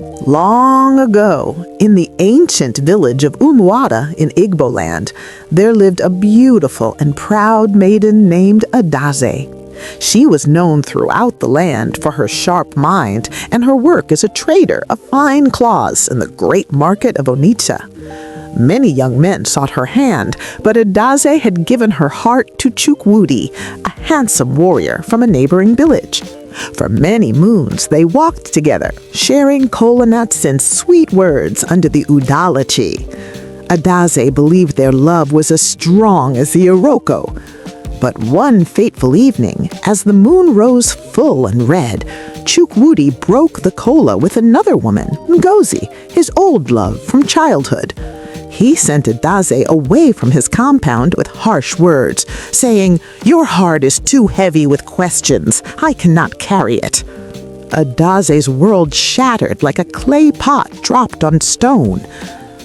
Long ago, in the ancient village of Umuada in Igbo land, there lived a beautiful and proud maiden named Adaeze. She was known throughout the land for her sharp mind and her work as a trader of fine cloths in the great market of Onitsha. Many young men sought her hand, but Adaeze had given her heart to Chukwudi, a handsome warrior from a neighboring village. For many moons they walked together, sharing kola nuts and sweet words under the udala tree. Adaeze believed their love was as strong as the iroko. But one fateful evening, as the moon rose full and red, Chukwudi broke the kola with another woman, Ngozi, his old love from childhood. He sent Adaeze away from his compound with harsh words, saying, "Your heart is too heavy with questions. I cannot carry it." Adaze's world shattered like a clay pot dropped on stone.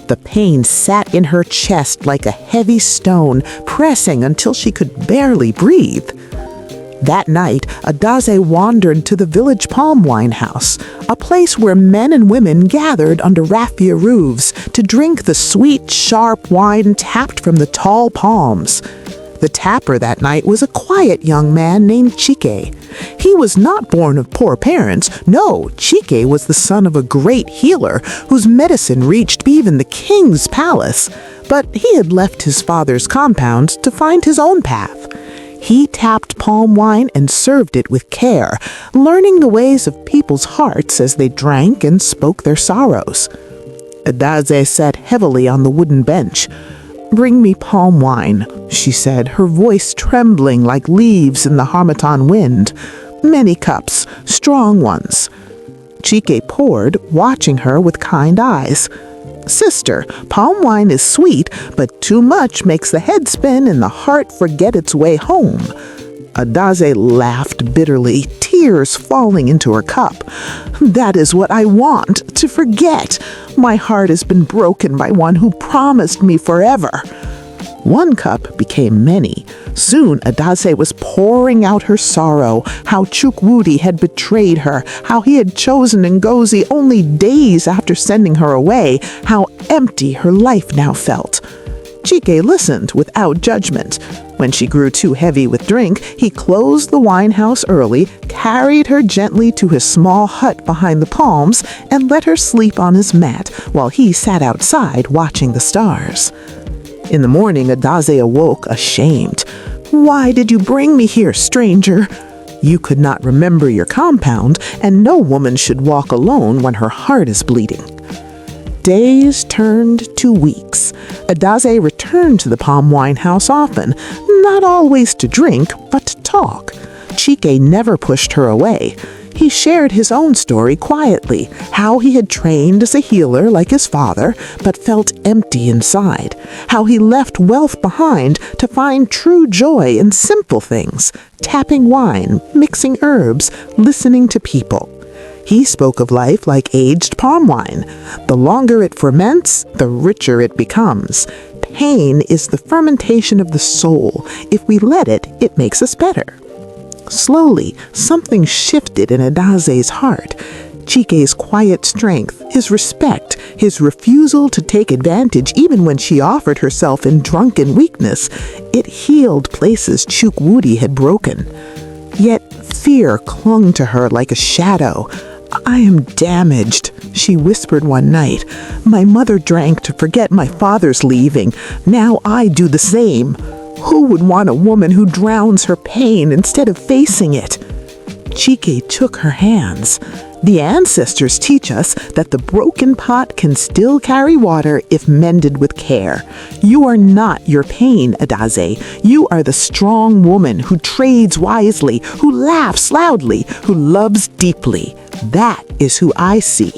The pain sat in her chest like a heavy stone, pressing until she could barely breathe. That night, Adaeze wandered to the village palm wine house, a place where men and women gathered under raffia roofs to drink the sweet, sharp wine tapped from the tall palms. The tapper that night was a quiet young man named Chike. He was not born of poor parents. No, Chike was the son of a great healer whose medicine reached even the king's palace. But he had left his father's compound to find his own path. He tapped palm wine and served it with care, learning the ways of people's hearts as they drank and spoke their sorrows. Adaeze sat heavily on the wooden bench. "Bring me palm wine," she said, her voice trembling like leaves in the harmattan wind. "Many cups, strong ones." Chike poured, watching her with kind eyes. "Sister, palm wine is sweet, but too much makes the head spin and the heart forget its way home." Adaeze laughed bitterly, tears falling into her cup. "That is what I want, to forget. My heart has been broken by one who promised me forever." One cup became many. Soon Adaeze was pouring out her sorrow, how Chukwudi had betrayed her, how he had chosen Ngozi only days after sending her away, how empty her life now felt. Chike listened without judgment. When she grew too heavy with drink, he closed the wine house early, carried her gently to his small hut behind the palms, and let her sleep on his mat while he sat outside watching the stars. In the morning, Adaeze awoke ashamed. "Why did you bring me here, stranger? You could not remember your compound, and no woman should walk alone when her heart is bleeding." Days turned to weeks. Adaeze returned to the palm wine house often, not always to drink, but to talk. Chike never pushed her away. He shared his own story quietly, how he had trained as a healer like his father, but felt empty inside, how he left wealth behind to find true joy in simple things, tapping wine, mixing herbs, listening to people. He spoke of life like aged palm wine. The longer it ferments, the richer it becomes. Pain is the fermentation of the soul. If we let it, it makes us better. Slowly, something shifted in Adaze's heart. Chike's quiet strength, his respect, his refusal to take advantage even when she offered herself in drunken weakness, it healed places Chukwudi had broken. Yet fear clung to her like a shadow. "I am damaged," she whispered one night. "My mother drank to forget my father's leaving. Now I do the same. Who would want a woman who drowns her pain instead of facing it?" Chike took her hands. "The ancestors teach us that the broken pot can still carry water if mended with care. You are not your pain, Adaeze. You are the strong woman who trades wisely, who laughs loudly, who loves deeply. That is who I see."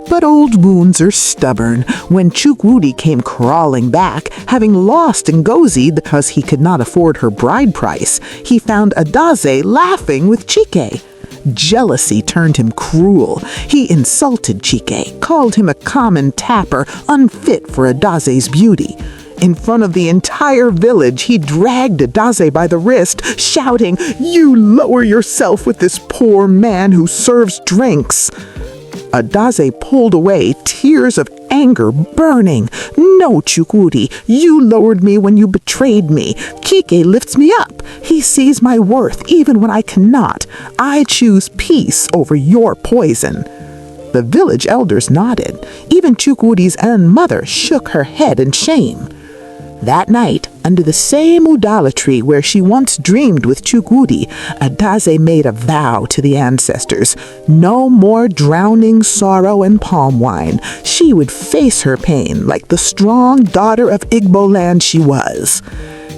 But old wounds are stubborn. When Chukwudi came crawling back, having lost Ngozi because he could not afford her bride price, he found Adaeze laughing with Chike. Jealousy turned him cruel. He insulted Chike, called him a common tapper, unfit for Adaze's beauty. In front of the entire village, he dragged Adaeze by the wrist, shouting, "You lower yourself with this poor man who serves drinks." Adaeze pulled away, tears of anger burning. "No, Chukwudi, you lowered me when you betrayed me. Chike lifts me up. He sees my worth even when I cannot. I choose peace over your poison." The village elders nodded. Even Chukwudi's own mother shook her head in shame. That night, under the same udala tree where she once dreamed with Chukwudi, Adaeze made a vow to the ancestors. No more drowning sorrow in palm wine. She would face her pain like the strong daughter of Igbo land she was.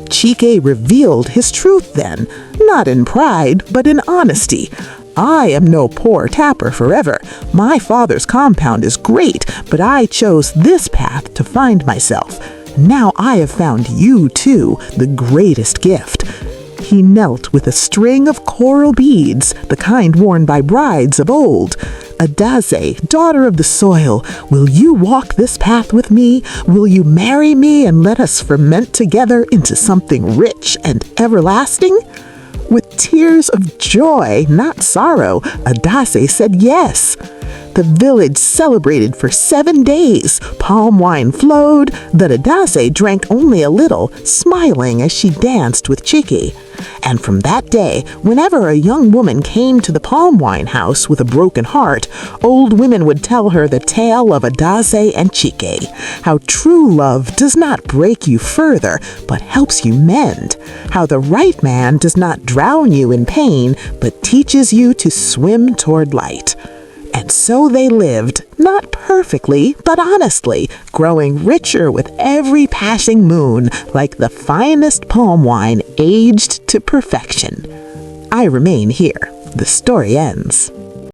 Chike revealed his truth then, not in pride, but in honesty. "I am no poor tapper forever. My father's compound is great, but I chose this path to find myself. Now I have found you, too, the greatest gift." He knelt with a string of coral beads, the kind worn by brides of old. "Adaeze, daughter of the soil, will you walk this path with me? Will you marry me and let us ferment together into something rich and everlasting?" With tears of joy, not sorrow, Adaeze said yes. The village celebrated for 7 days. Palm wine flowed, but Adaeze drank only a little, smiling as she danced with Chike. And from that day, whenever a young woman came to the palm wine house with a broken heart, old women would tell her the tale of Adaeze and Chike, how true love does not break you further, but helps you mend, how the right man does not drown you in pain, but teaches you to swim toward light. And so they lived, not perfectly, but honestly, growing richer with every passing moon, like the finest palm wine aged to perfection. I remain here. The story ends.